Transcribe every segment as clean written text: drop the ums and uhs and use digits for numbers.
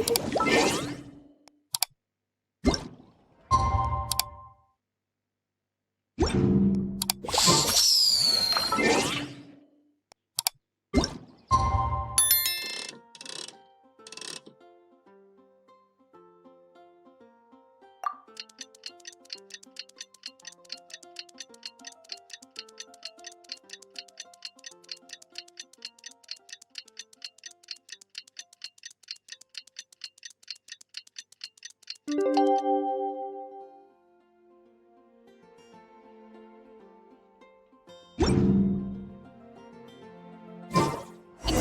It's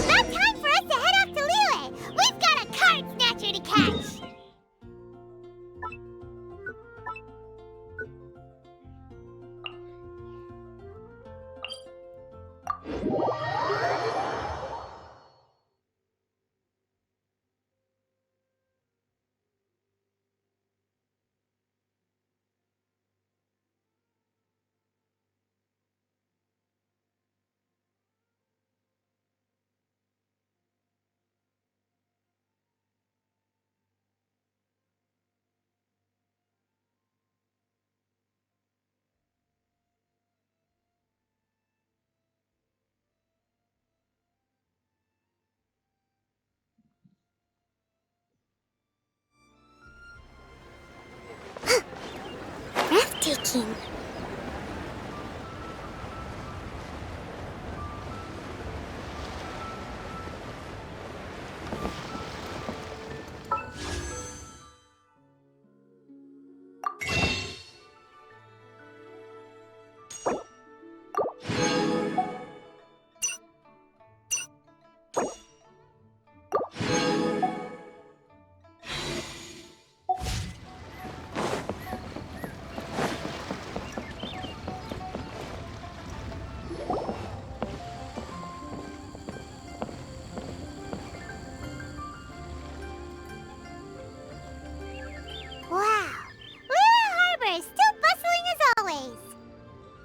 about time for us to head off to Liyue. We've got a card snatcher to catch. Breathtaking. Wow, Liyue Harbor is still bustling as always.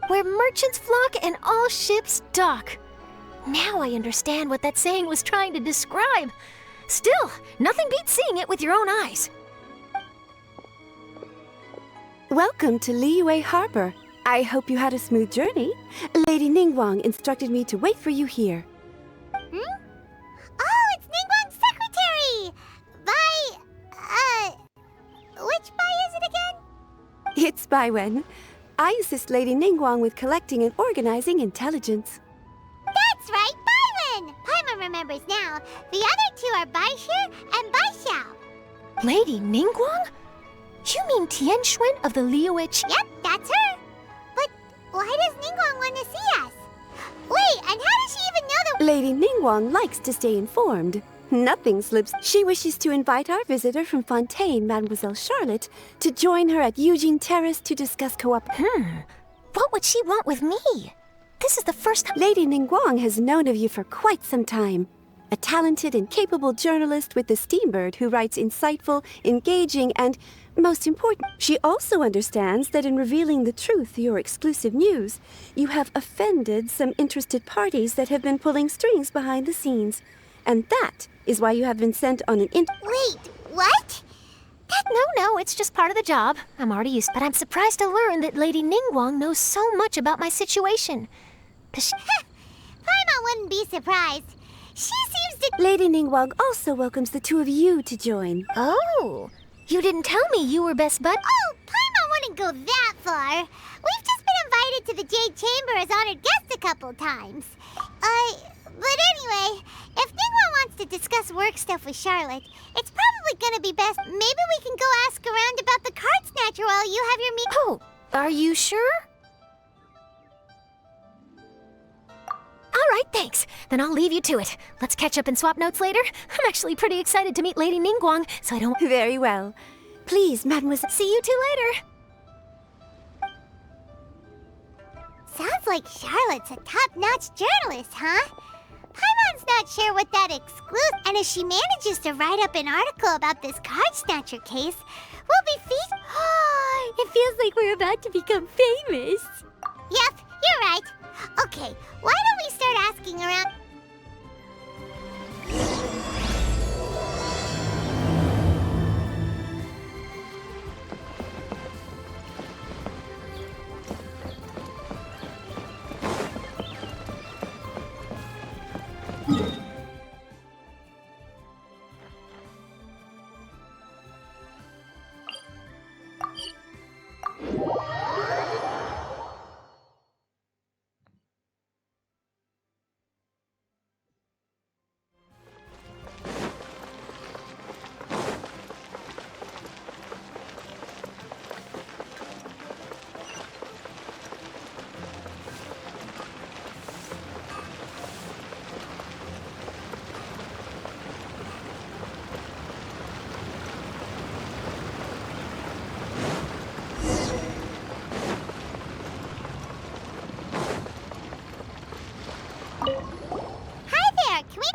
Where merchants flock and all ships dock. Now I understand what that saying was trying to describe. Still, nothing beats seeing it with your own eyes. Welcome to Liyue Harbor. I hope you had a smooth journey. Lady Ningguang instructed me to wait for you here. Hmm? Oh, it's Ningguang's secretary! Which Bai is it again? It's Baiwen. I assist Lady Ningguang with collecting and organizing intelligence. That's right, Baiwen! Paimon remembers now. The other two are Baishir and Baishao. Lady Ningguang? You mean Tianxuan of the Liyue Ch- Yep, that's her. But why does Ningguang want to see us? Wait, and how does she even know that— Lady Ningguang likes to stay informed. Nothing slips. She wishes to invite our visitor from Fontaine, Mademoiselle Charlotte, to join her at Eugene Terrace to discuss co-op. What would she want with me? This is the first time— Lady Ningguang has known of you for quite some time. A talented and capable journalist with the Steambird who writes insightful, engaging, and, most important, she also understands that in revealing the truth, your exclusive news, you have offended some interested parties that have been pulling strings behind the scenes. And that is why you have been sent on an Wait, what? No, it's just part of the job. I'm already used, but I'm surprised to learn that Lady Ningguang knows so much about my situation. Paimon wouldn't be surprised. She seems to— Lady Ningguang also welcomes the two of you to join. Oh, you didn't tell me you were best bud— Oh, Paimon wouldn't go that far. We've just been invited to the Jade Chamber as honored guests a couple times. But anyway, if Ningguang wants to discuss work stuff with Charlotte, it's probably gonna be best— maybe we can go ask around about the card snatcher while you have your meeting. Oh, are you sure? All right, thanks. Then I'll leave you to it. Let's catch up and swap notes later. I'm actually pretty excited to meet Lady Ningguang, so I don't— Very well. Please, Mademoiselle— See you two later. Sounds like Charlotte's a top-notch journalist, huh? Paimon's not sure what that exclusive— and if she manages to write up an article about this card snatcher case, we'll be It feels like we're about to become famous. Yep, you're right. Okay, why don't we start asking around—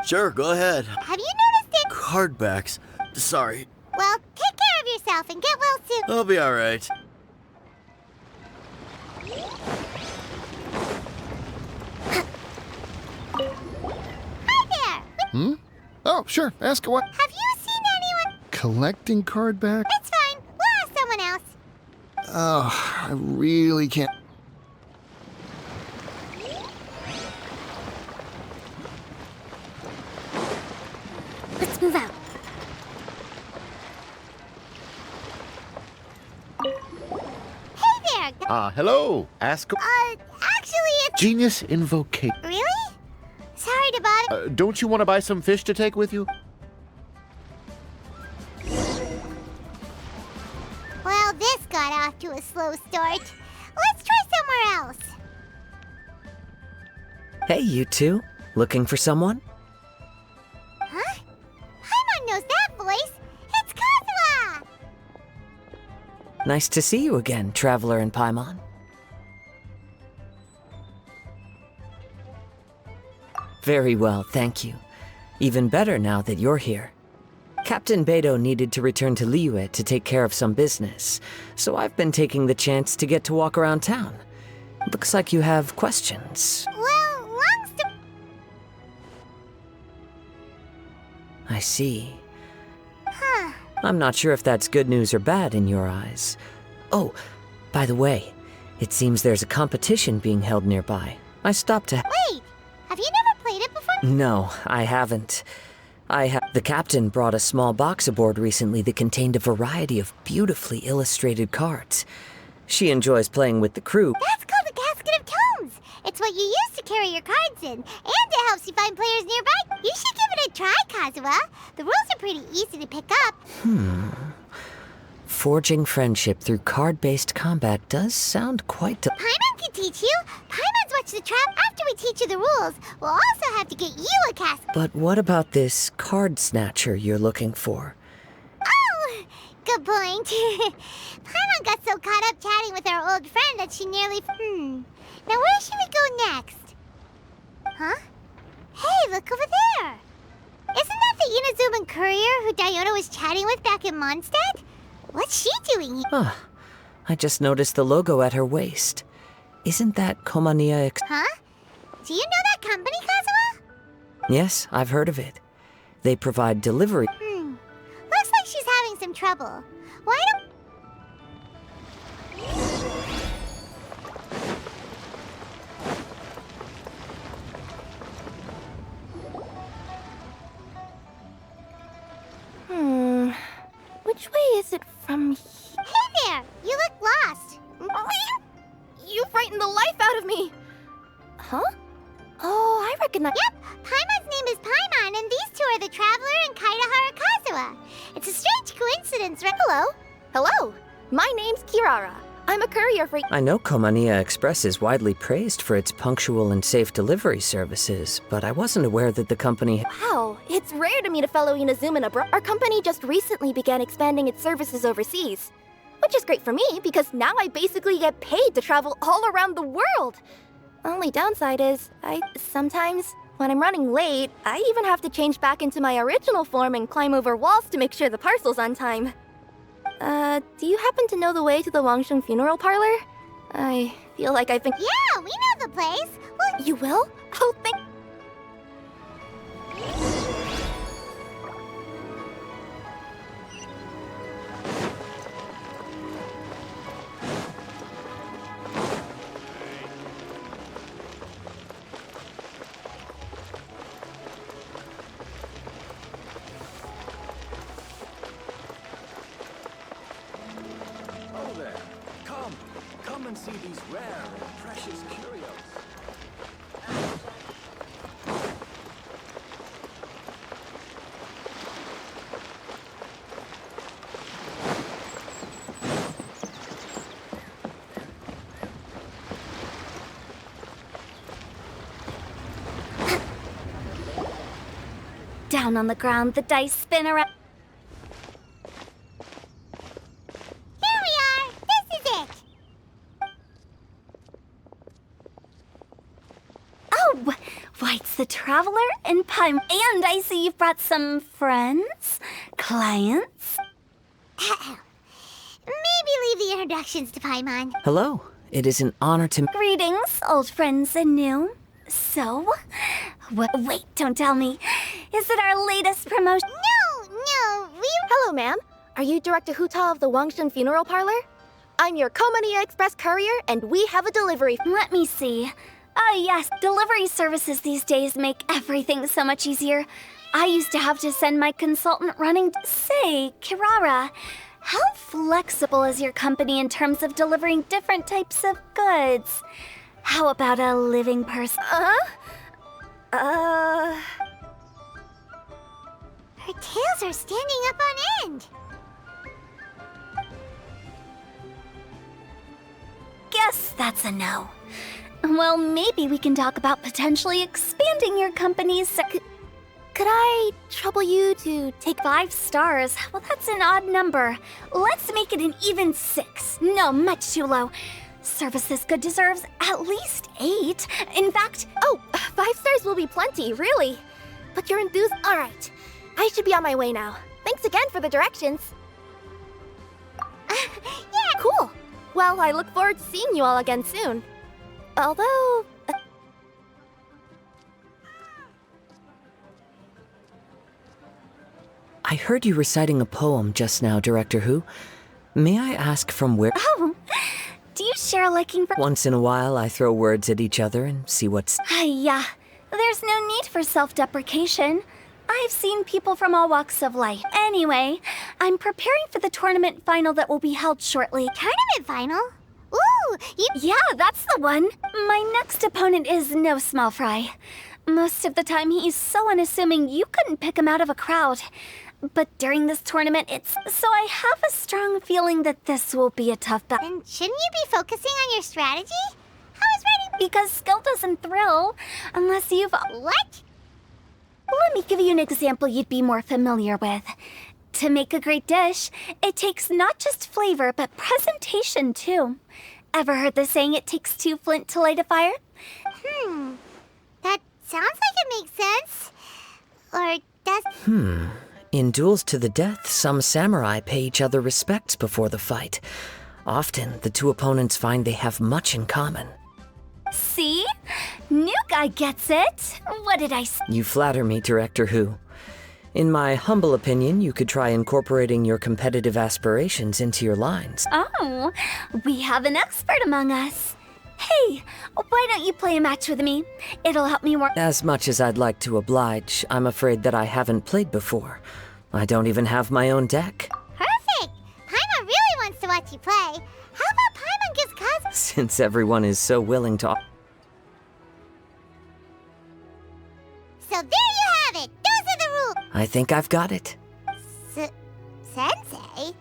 Sure, go ahead. Have you noticed it? Card backs. Sorry. Well, take care of yourself and get well soon. I'll be alright. Hi there. Oh, sure. Ask away. Have you seen anyone? Collecting card back? It's fine. We'll ask someone else. Oh, I really can't. Let's move out. Hey there. Hello. Ask. Actually, it's... Genius Invocate. Really? Sorry to bother. Don't you want to buy some fish to take with you? Well, this got off to a slow start. Let's try somewhere else. Hey, you two. Looking for someone? Huh? Paimon knows that voice. It's Kazuha! Nice to see you again, Traveler and Paimon. Very well, thank you. Even better now that you're here. Captain Beidou needed to return to Liyue to take care of some business, so I've been taking the chance to get to walk around town. Looks like you have questions. Well, long story... I see. Huh. I'm not sure if that's good news or bad in your eyes. Oh, by the way, it seems there's a competition being held nearby. I stopped to... Wait, have you never played it before? No, I haven't. The captain brought a small box aboard recently that contained a variety of beautifully illustrated cards. She enjoys playing with the crew. That's called the Casket of Tomes. It's what you use to carry your cards in, and it helps you find players nearby. You should give it a try, Kazuha. The rules are pretty easy to pick up. Forging friendship through card-based combat does sound quite... Paimon can teach you. Paimon's watched the trap. After we teach you the rules, we'll also have to get you a casket. But what about this card snatcher you're looking for? Oh, good point. Paimon got so caught up chatting with our old friend that she nearly... Now where should we go next? Huh? Hey, look over there. Isn't that the Inazuman courier who Diona was chatting with back in Mondstadt? What's she doing here? Ah, I just noticed the logo at her waist. Isn't that Komania Huh? Do you know that company, Kazuha? Yes, I've heard of it. They provide delivery... Looks like she's having some trouble. Why don't... Which way is it from here? Hey there! You look lost. You frightened the life out of me! Huh? Oh, I recognize... Yep, Paimon's name is Paimon, and these two are the Traveler and Kaidahara Kazuha. It's a strange coincidence, right? Hello. Hello. My name's Kirara. I'm a courier for... I know Komania Express is widely praised for its punctual and safe delivery services, but I wasn't aware that the company... Wow, it's rare to meet a fellow Inazuman abroad. Our company just recently began expanding its services overseas. Which is great for me, because now I basically get paid to travel all around the world. Only downside is, sometimes, when I'm running late, I even have to change back into my original form and climb over walls to make sure the parcel's on time. Do you happen to know the way to the Wangsheng funeral parlor? I feel like I've been... Yeah, we know the place. Well, You will? Oh, thank... Oh there. Come and see these rare and precious curios. Down on the ground, the dice spin around... here we are. This is it. Oh! Why, it's the Traveler and Paimon. And I see you've brought some friends? Clients? Maybe leave the introductions to Paimon. Hello. It is an honor to... Greetings, old friends and new. So? Wait, don't tell me. Is it our latest promotion? No, Hello, ma'am. Are you Director Huta of the Wangshen Funeral Parlor? I'm your Komani Express courier, and we have a delivery. Let me see. Oh yes, delivery services these days make everything so much easier. I used to have to send my consultant running. Say, Kirara, how flexible is your company in terms of delivering different types of goods? How about a living person? Her tails are standing up on end. Guess that's a no. Well, maybe we can talk about potentially expanding your company's... Could I trouble you to take 5 stars? Well, that's an odd number. Let's make it an even 6. No, much too low. Services good deserves at least 8. In fact... Oh, 5 stars will be plenty, really. But you're enthused. All right. I should be on my way now. Thanks again for the directions. Yeah. Cool. Well, I look forward to seeing you all again soon. Although... I heard you reciting a poem just now, Director Who. May I ask from where... Oh, do you share a liking for... Once in a while, I throw words at each other and see what's... Yeah, there's no need for self-deprecation. I've seen people from all walks of life. Anyway, I'm preparing for the tournament final that will be held shortly. Tournament final? Ooh, Yeah, that's the one. My next opponent is no small fry. Most of the time, he's so unassuming you couldn't pick him out of a crowd. But during this tournament, so I have a strong feeling that this will be a tough battle. Then shouldn't you be focusing on your strategy? How is ready? Because skill doesn't thrill unless you've... What? Let me give you an example you'd be more familiar with. To make a great dish, it takes not just flavor, but presentation too. Ever heard the saying, it takes 2 flint to light a fire? That sounds like it makes sense. Or does... In duels to the death, some samurai pay each other respects before the fight. Often, the two opponents find they have much in common. See? New guy gets it. What did I say? You flatter me, Director Who. In my humble opinion, you could try incorporating your competitive aspirations into your lines. Oh, we have an expert among us. Hey, why don't you play a match with me? It'll help me work. As much as I'd like to oblige, I'm afraid that I haven't played before. I don't even have my own deck. Perfect! Paimon really wants to watch you play. How about Paimon gives Kazu... Since everyone is so willing to... So there you have it! Those are the rules! I think I've got it. Sensei?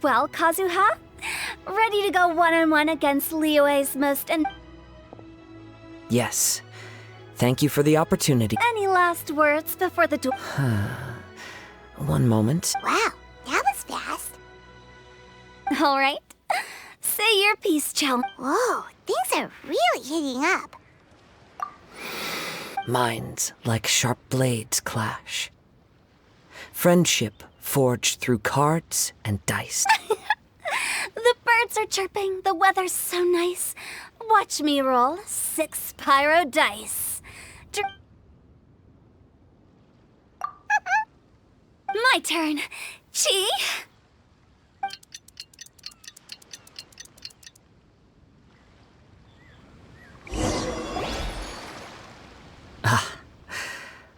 Well, Kazuha, ready to go one-on-one against Liyue's most... Yes. Thank you for the opportunity. Any last words before the duel? One moment. Wow, that was fast. All right. Say your piece, Chell. Whoa, things are really heating up. Minds like sharp blades clash. Friendship forged through cards and dice. The birds are chirping. The weather's so nice. Watch me roll 6 pyro dice. My turn. Chi?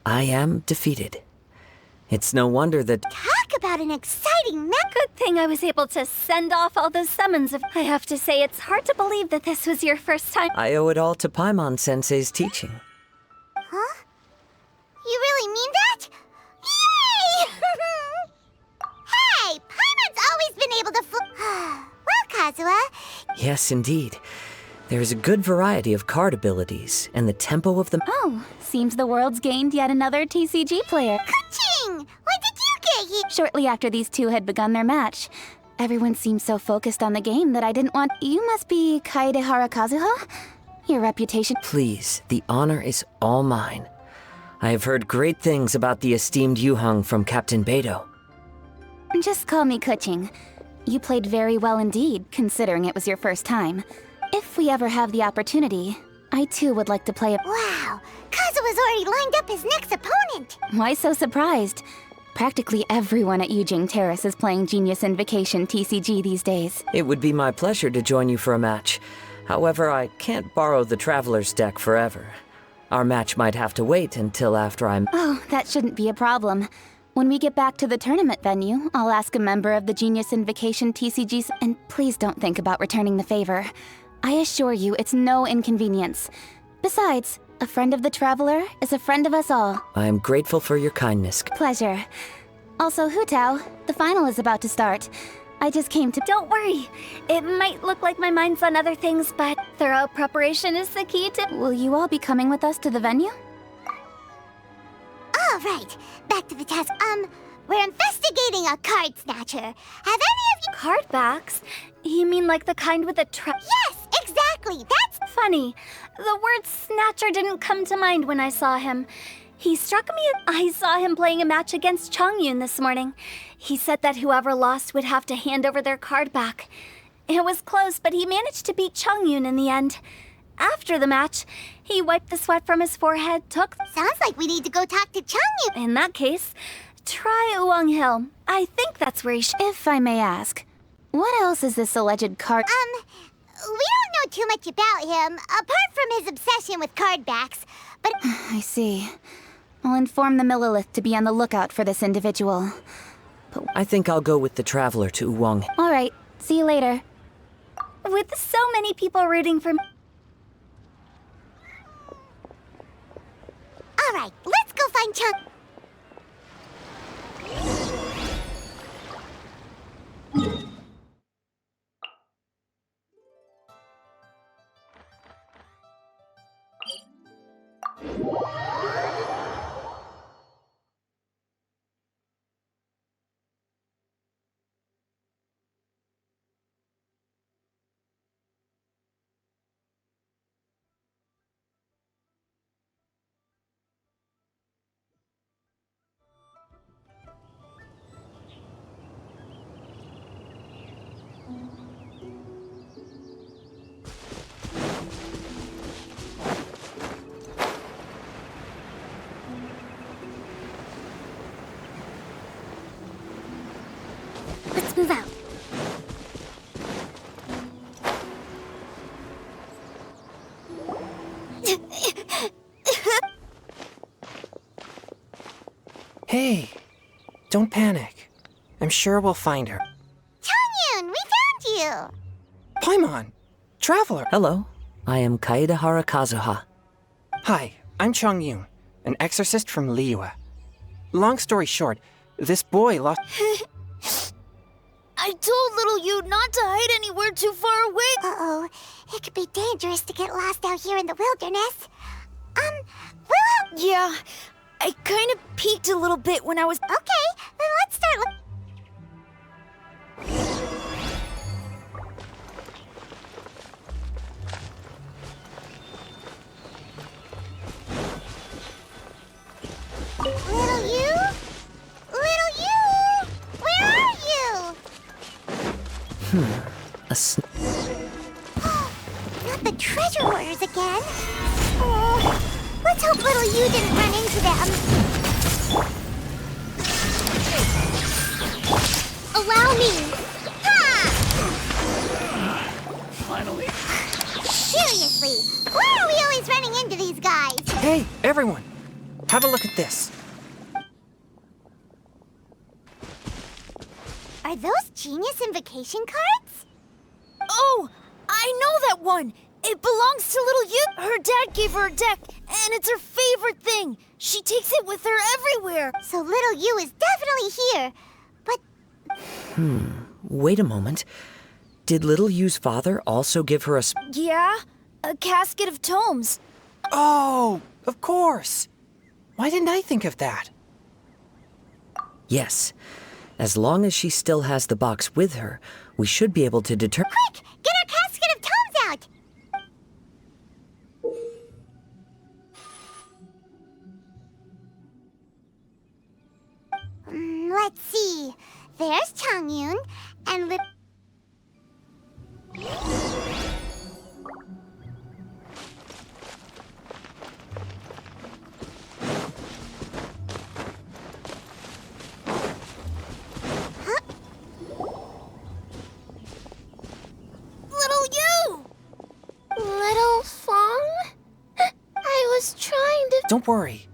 I am defeated. It's no wonder that... Talk about an exciting match. Good thing I was able to send off all those summons. I have to say, it's hard to believe that this was your first time. I owe it all to Paimon Sensei's teaching. Huh? You really mean that? Yay! Hey, Paimon's always been able to Well, Kazuha, Yes, indeed. There's a good variety of card abilities, and the tempo of them... Oh, seems the world's gained yet another TCG player. Kuching! When did you get here? Shortly after these two had begun their match. Everyone seemed so focused on the game that I didn't want... You must be Kaedehara Kazuha? Your reputation. Please, the honor is all mine. I have heard great things about the esteemed Yuheng from Captain Beidou. Just call me Kuching. You played very well indeed, considering it was your first time. If we ever have the opportunity, I too would like to play a— Wow, Kazuha's already lined up his next opponent. Why so surprised? Practically everyone at Yujing Terrace is playing Genius Invocation TCG these days. It would be my pleasure to join you for a match. However, I can't borrow the Traveler's deck forever. Our match might have to wait until after I'm— Oh, that shouldn't be a problem. When we get back to the tournament venue, I'll ask a member of the Genius Invocation TCGs, and please don't think about returning the favor. I assure you, it's no inconvenience. Besides, a friend of the Traveler is a friend of us all. I am grateful for your kindness. Pleasure. Also, Hu Tao, the final is about to start. I just came to— Don't worry. It might look like my mind's on other things, but thorough preparation is the key to— Will you all be coming with us to the venue? All right, back to the task. We're investigating a card snatcher. Have any of you— Card backs? You mean like the kind with a Yes, exactly. That's funny. The word snatcher didn't come to mind when I saw him. He struck me. I saw him playing a match against Chongyun this morning. He said that whoever lost would have to hand over their card back. It was close, but he managed to beat Chongyun in the end. After the match, he wiped the sweat from his forehead, Sounds like we need to go talk to Chongyun. In that case, try Uwang Hill. I think that's where he If I may ask, what else is this alleged card— We don't know too much about him, apart from his obsession with card backs, but— I see. I'll inform the Millilith to be on the lookout for this individual. I think I'll go with the Traveler to Uwang. All right, see you later. With so many people rooting for me. All right, let's go find Chung. Let's move out. Hey, don't panic. I'm sure we'll find her. Chongyun, we found you! Paimon, Traveler. Hello, I am Kaedahara Kazuha. Hi, I'm Chongyun, an exorcist from Liyue. Long story short, this boy lost— I told little you not to hide anywhere too far away. Uh-oh, it could be dangerous to get lost out here in the wilderness. Yeah, I kind of peeked a little bit when I was— Okay, then let's start Little you? Little you? Where are you? Not the treasure hoarders again. Oh, let's hope little you didn't run into them. Allow me. Ha! Finally. Seriously, why are we always running into these guys? Hey, everyone! Have a look at this. Are those Genius Invocation cards? Oh, I know that one. It belongs to little you. Her dad gave her a deck, and it's her favorite thing. She takes it with her everywhere. So little you is definitely here. But Wait a moment. Did Little Yu's father also give her a Yeah, a casket of tomes. Oh, of course. Why didn't I think of that? Yes. As long as she still has the box with her, we should be able to determine— quick, get our casket of tomes out! Let's see. There's Changyun and little... Little you! Little Fong? I was trying to... Don't worry.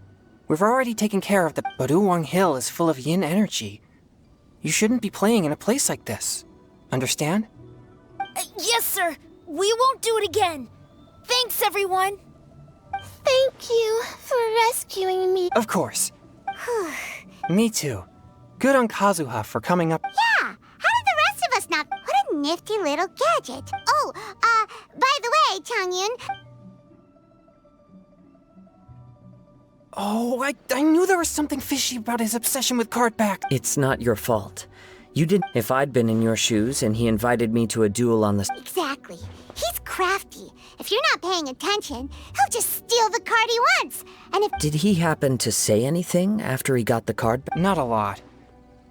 We've already taken care of the... But Uwang Hill is full of yin energy. You shouldn't be playing in a place like this. Understand? Yes, sir. We won't do it again. Thanks, everyone. Thank you for rescuing me. Of course. Me too. Good on Kazuha for coming up. Yeah! How did the rest of us not... What a nifty little gadget. Oh, by the way, Changyun... Oh, I knew there was something fishy about his obsession with cardback. It's not your fault. You didn't. If I'd been in your shoes and he invited me to a duel on the... Exactly. He's crafty. If you're not paying attention, he'll just steal the card he wants. And if... Did he happen to say anything after he got the card back? Not a lot.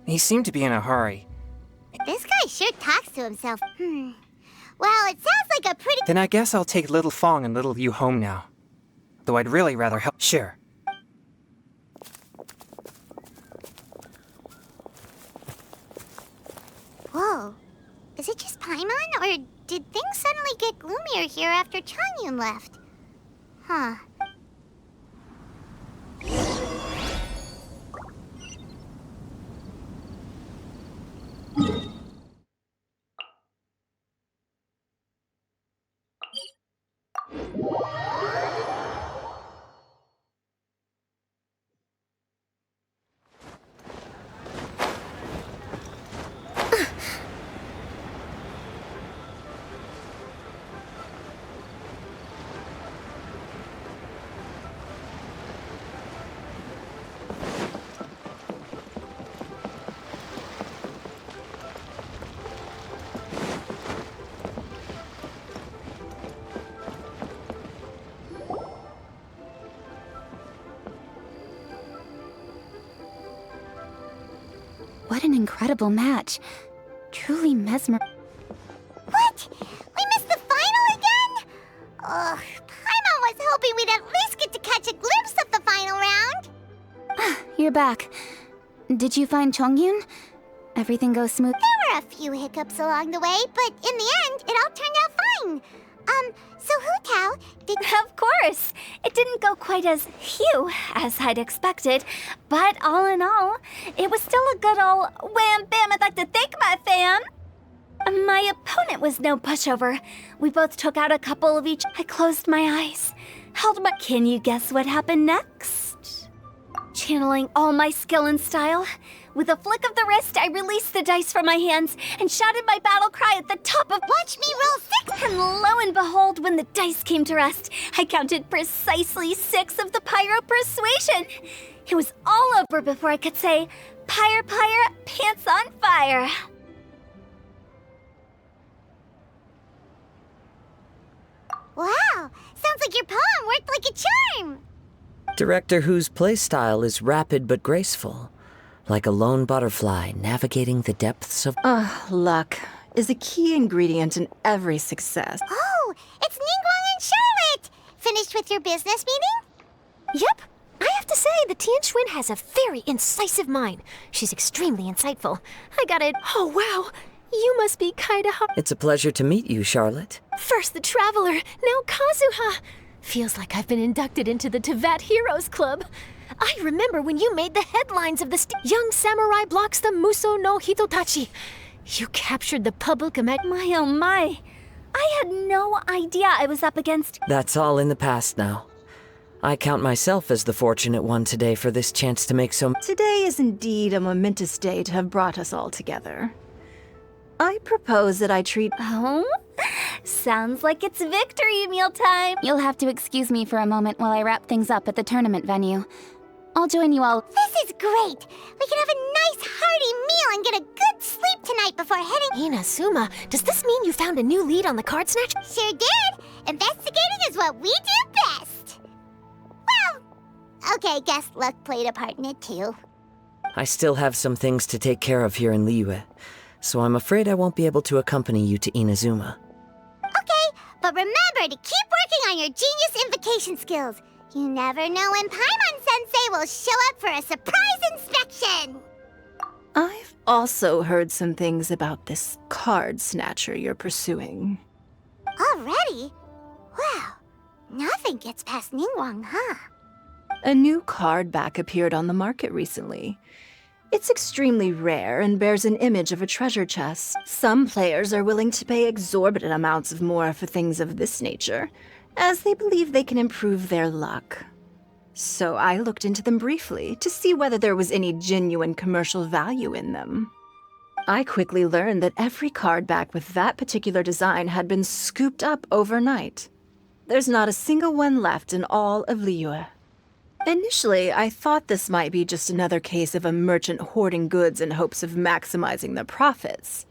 He seemed to be in a hurry. This guy sure talks to himself. Well, it sounds like a pretty... Then I guess I'll take Little Fong and Little You home now. Though I'd really rather help... Sure. Whoa. Is it just Paimon, or did things suddenly get gloomier here after Changyun left? Huh. What an incredible match. Truly mesmer... What? We missed the final again? Ugh, Paimon was hoping we'd at least get to catch a glimpse of the final round. You're back. Did you find Chongyun? Everything goes smooth? There were a few hiccups along the way, but in the end, it all turned out fine. So Hu Tao, did... Of course! It didn't go quite as phew as I'd expected, but all in all, it was still a good ol' wham bam, I'd like to thank my fam! My opponent was no pushover. We both took out a couple of each. I closed my eyes, held my... Can you guess what happened next? Channeling all my skill and style, with a flick of the wrist, I released the dice from my hands and shouted my battle cry at the top of... Watch me roll 6! And lo and behold, when the dice came to rest, I counted precisely 6 of the Pyro Persuasion. It was all over before I could say, Pyre, Pyre, pants on fire. Wow! Sounds like your poem worked like a charm! Director Who's playstyle is rapid but graceful, like a lone butterfly navigating the depths of... Luck is a key ingredient in every success. Oh, it's Ningguang and Charlotte! Finished with your business meeting? Yep. I have to say, the Tian Schwinn has a very incisive mind. She's extremely insightful. I got it. Oh, wow. You must be kinda hot. It's a pleasure to meet you, Charlotte. First the Traveler, now Kazuha. Feels like I've been inducted into the Tevat Heroes Club. I remember when you made the headlines of the Young Samurai Blocks the Muso no Hitotachi. You captured the public My oh my. I had no idea I was up against... That's all in the past now. I count myself as the fortunate one today for this chance to make so... Today is indeed a momentous day to have brought us all together. I propose that I treat... Oh? Sounds like it's victory meal time. You'll have to excuse me for a moment while I wrap things up at the tournament venue. I'll join you all. This is great! We can have a nice hearty meal and get a good sleep tonight before heading... Inazuma, does this mean you found a new lead on the card snatch? Sure did! Investigating is what we do best! Well, okay, guess luck played a part in it too. I still have some things to take care of here in Liyue, so I'm afraid I won't be able to accompany you to Inazuma. Okay, but remember to keep working on your genius invocation skills. You never know when Paimon-sensei will show up for a surprise inspection! I've also heard some things about this card snatcher you're pursuing. Already? Wow, nothing gets past Ningguang, huh? A new card back appeared on the market recently. It's extremely rare and bears an image of a treasure chest. Some players are willing to pay exorbitant amounts of more for things of this nature, as they believe they can improve their luck. So I looked into them briefly to see whether there was any genuine commercial value in them. I quickly learned that every card back with that particular design had been scooped up overnight. There's not a single one left in all of Liyue. Initially, I thought this might be just another case of a merchant hoarding goods in hopes of maximizing their profits.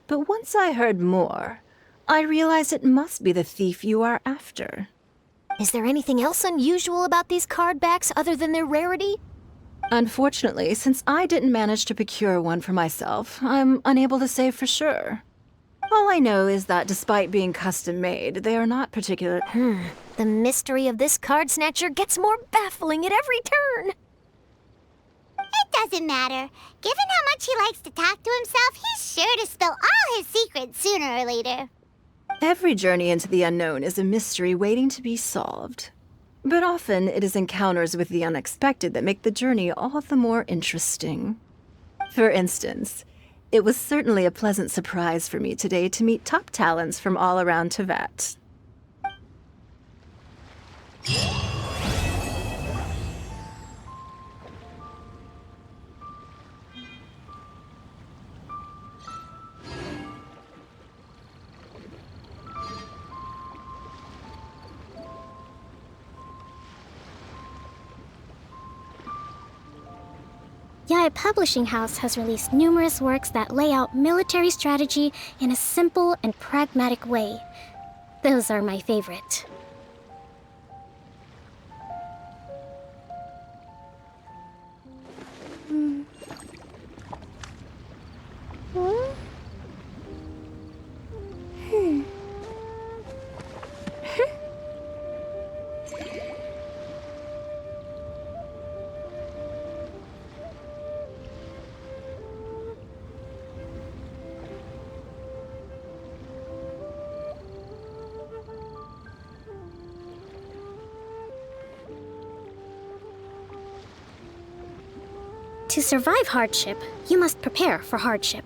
But once I heard more, I realized it must be the thief you are after. Is there anything else unusual about these card backs other than their rarity? Unfortunately, since I didn't manage to procure one for myself, I'm unable to say for sure. All I know is that despite being custom-made, they are not particular— The mystery of this card snatcher gets more baffling at every turn. It doesn't matter. Given how much he likes to talk to himself, he's sure to spill all his secrets sooner or later. Every journey into the unknown is a mystery waiting to be solved. But often it is encounters with the unexpected that make the journey all the more interesting. For instance, it was certainly a pleasant surprise for me today to meet top talents from all around Teyvat. Yae Publishing House has released numerous works that lay out military strategy in a simple and pragmatic way. Those are my favorite. To survive hardship, you must prepare for hardship.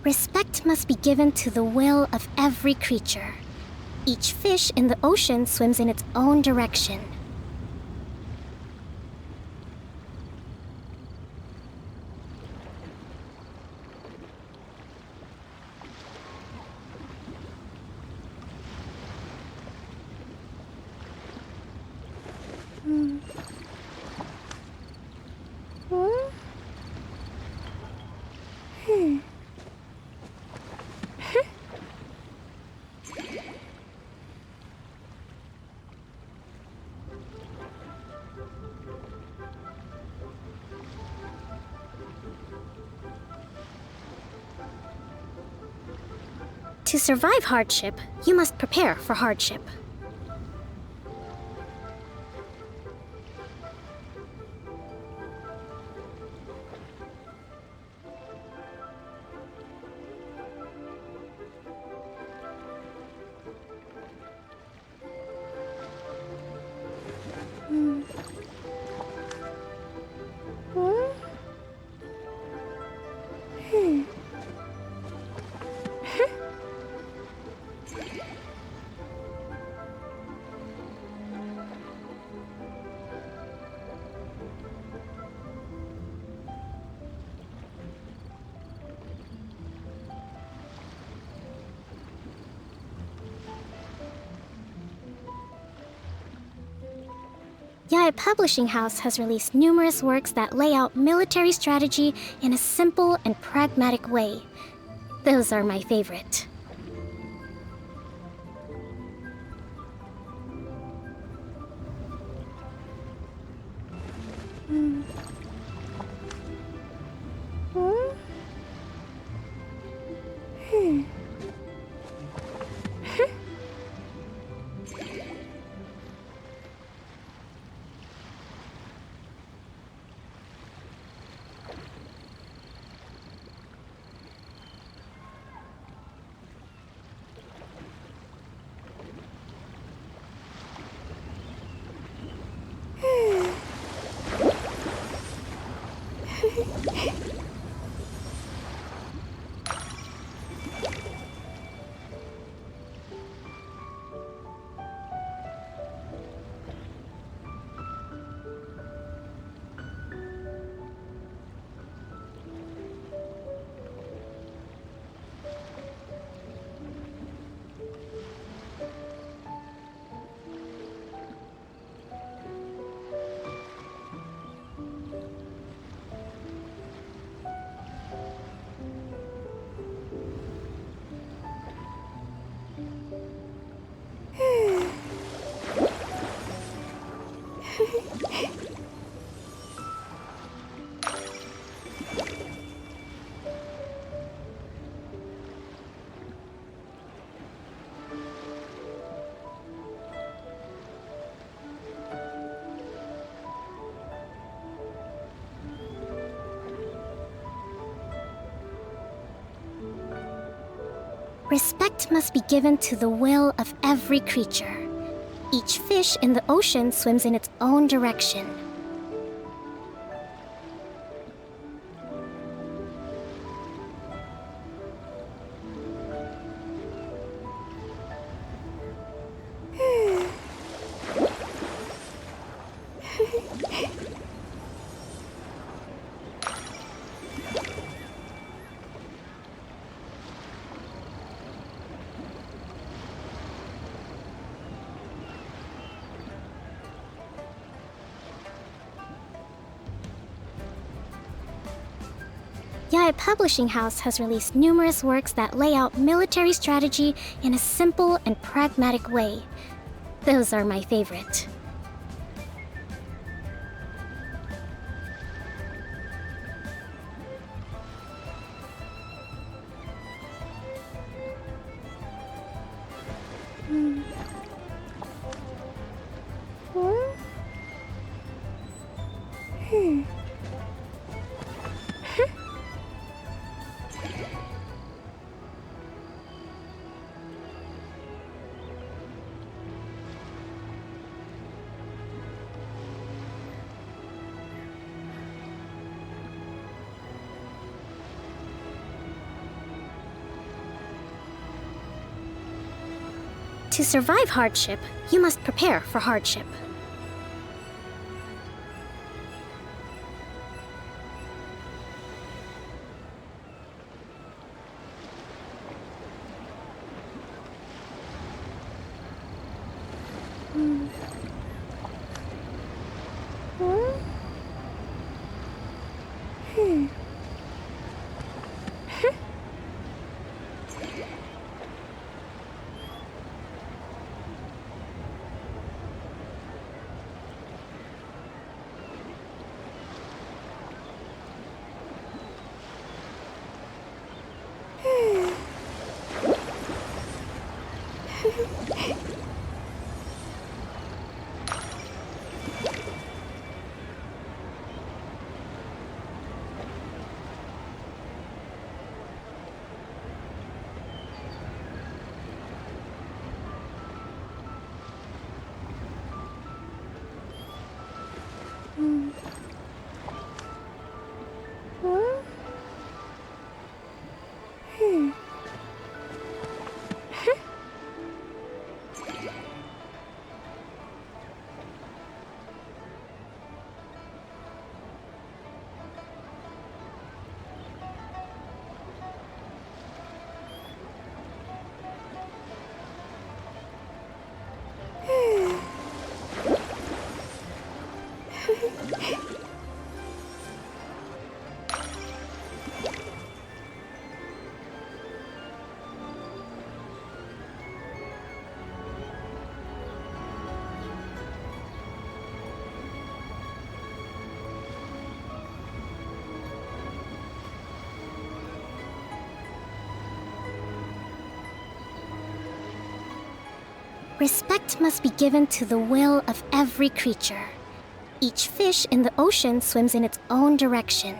Respect must be given to the will of every creature. Each fish in the ocean swims in its own direction. To survive hardship, you must prepare for hardship. Yae Publishing House has released numerous works that lay out military strategy in a simple and pragmatic way. Those are my favorite. Respect must be given to the will of every creature. Each fish in the ocean swims in its own direction. Yae Publishing House has released numerous works that lay out military strategy in a simple and pragmatic way. Those are my favorite. To survive hardship, you must prepare for hardship. Respect must be given to the will of every creature. Each fish in the ocean swims in its own direction.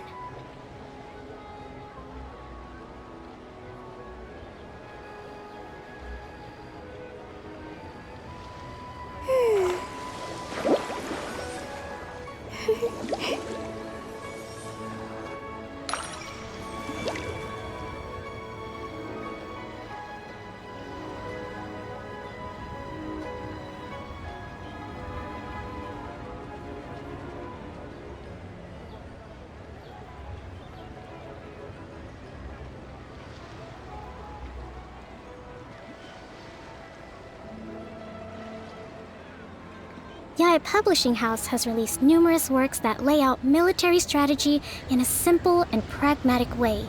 Yae Publishing House has released numerous works that lay out military strategy in a simple and pragmatic way.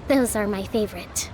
Those are my favorite.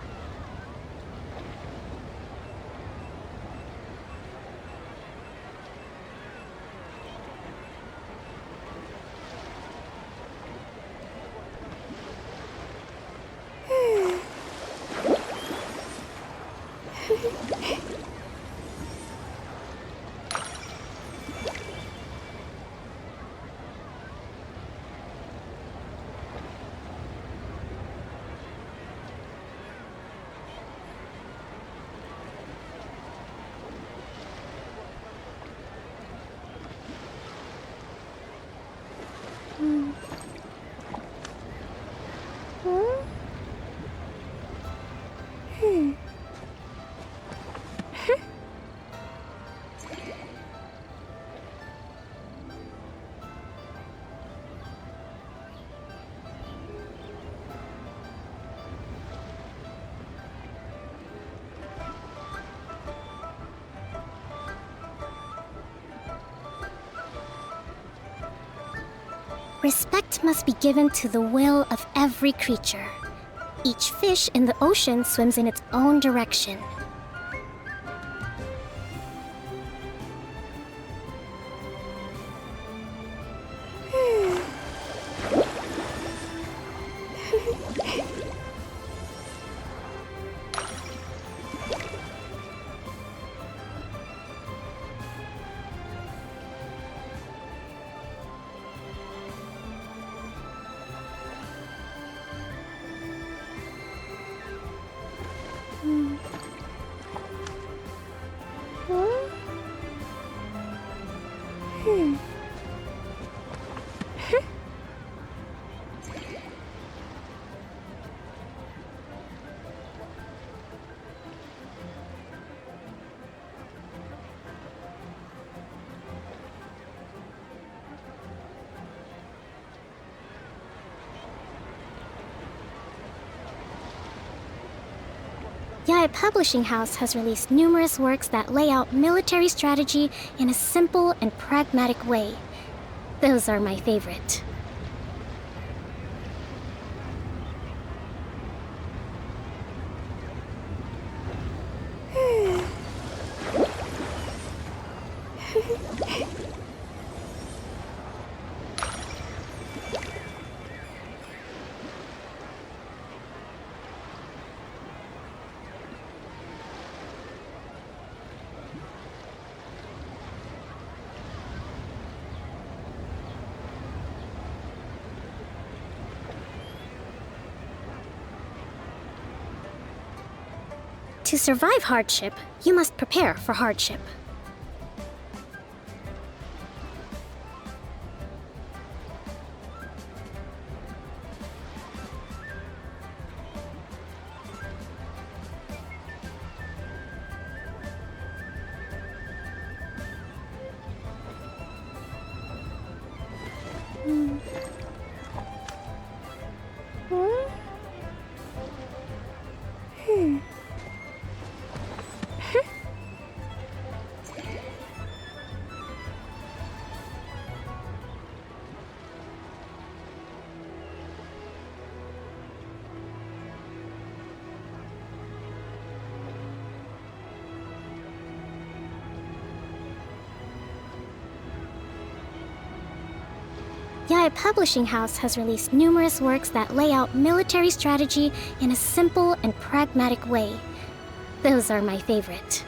Respect must be given to the will of every creature. Each fish in the ocean swims in its own direction. Yae Publishing House has released numerous works that lay out military strategy in a simple and pragmatic way. Those are my favorite. To survive hardship, you must prepare for hardship. Yae Publishing House has released numerous works that lay out military strategy in a simple and pragmatic way. Those are my favorite.